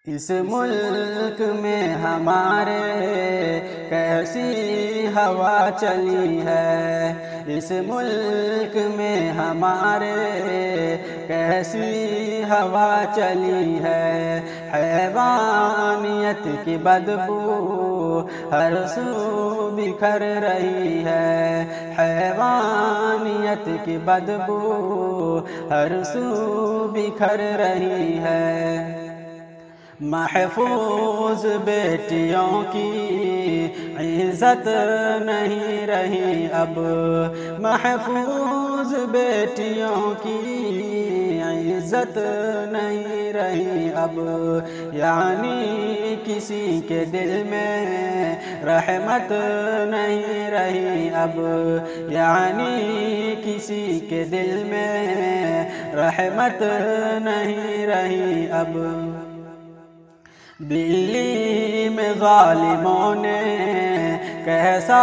اس ملک میں ہمارے کیسی ہوا چلی ہے، اس ملک میں ہمارے کیسی ہوا چلی ہے۔ حیوانیت کی بدبو ہر سو بکھر رہی ہے، حیوانیت کی بدبو ہر سو بکھر رہی ہے۔ محفوظ بیٹیوں کی عزت نہیں رہی اب، محفوظ بیٹیوں کی عزت نہیں رہی اب، یعنی کسی کے دل میں رحمت نہیں رہی اب، یعنی کسی کے دل میں رحمت نہیں رہی اب۔ دلی میں ظالموں نے کیسا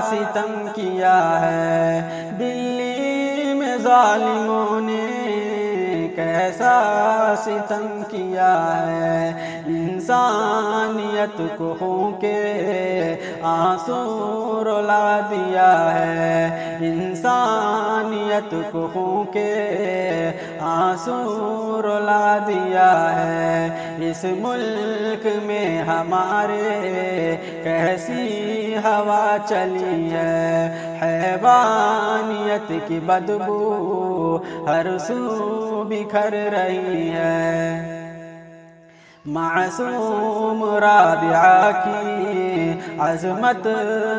ستم کیا ہے، دلی میں ظالموں نے کیسا ستم کیا ہے، انسانیت کو خون کے آنسو رلا دیا ہے، انسانیت کو خون کے آنسو رلا دیا ہے۔ اس ملک میں ہمارے کیسی ہوا چلی ہے، حیوانیت کی بدبو ہر سو بکھر رہی ہے۔ معصوم رابعہ کی عظمت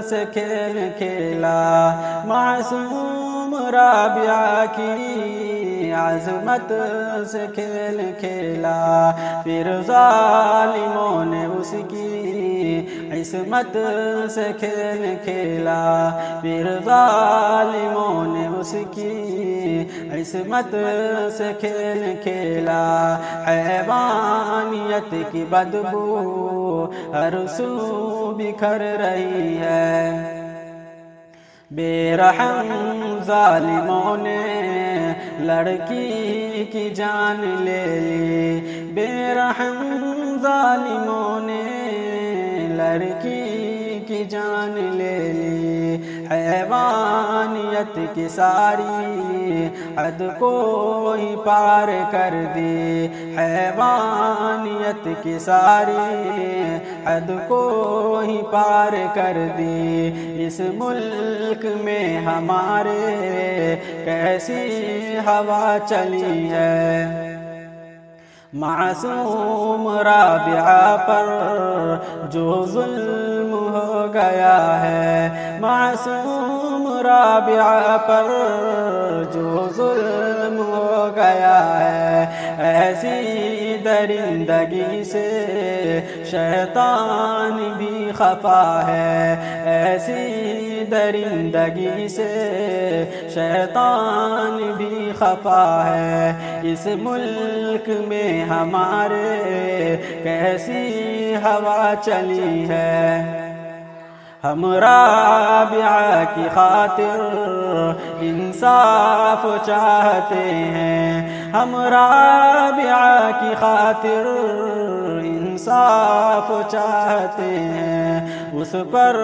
سے کھیل کھیلا، معصوم رابعہ کی عظمت سے کھیل کھیلا، پھر ظالموں نے اس کی عصمت سے کھیل کھیلا، پھر ظالموں نے اس کی عصمت سے کھیل کھیلا۔ حیوانیت کی بدبو ہر سو بکھر رہی ہے۔ بے رحم ظالموں نے لڑکی کی جان لے لی، بے رحم ظالموں نے لڑکی کی جان لے لی، حیوانیت کی ساری حد کو ہی پار کر دی، حیوانیت کی ساری حد کو ہی پار کر دی۔ اس ملک میں ہمارے کیسی ہوا چلی ہے، معصوم رابعہ پر جو ظلم ہو گیا ہے، معصوم رابعہ پر جو ظلم ہو گیا ہے، ایسی درندگی سے شیطان بھی خفا ہے، ایسی درندگی سے شیطان بھی خفا ہے۔ اس ملک میں ہمارے کیسی ہوا چلی ہے، ہم رابعہ کی خاطر انصاف چاہتے ہیں، ہم رابعہ کی خاطر انصاف چاہتے ہیں، اس پر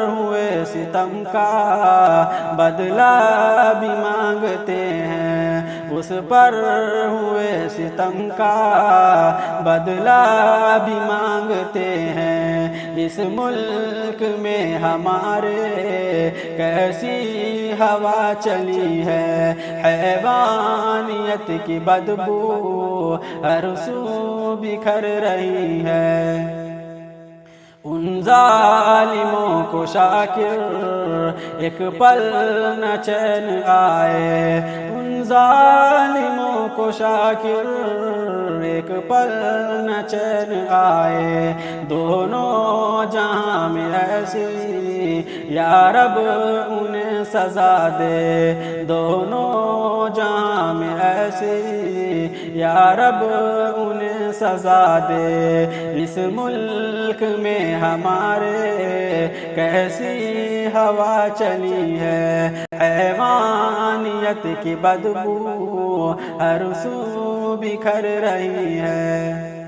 ہوئے ستم کا بدلہ بھی مانگتے ہیں، اس پر ہوئے ستم کا بدلہ بھی مانگتے ہیں۔ اس ملک میں ہمارے کیسی ہوا چلی ہے، حیوانیت کی بدبو ہر سو بکھر رہی ہے۔ ان ظالموں کو شاکر ایک پل نہ چین آئے، ان ظالموں کو شاکر ایک پل نہ چین آئے، دونوں جہاں میں ایسی یا رب انہیں سزا دے، دونوں جہاں میں ایسی یا رب انہیں سزا دے۔ اس ملک میں ہمارے کیسی ہوا چلی ہے، حیوانیت کی بدبو ہر سو بکھر رہی ہے۔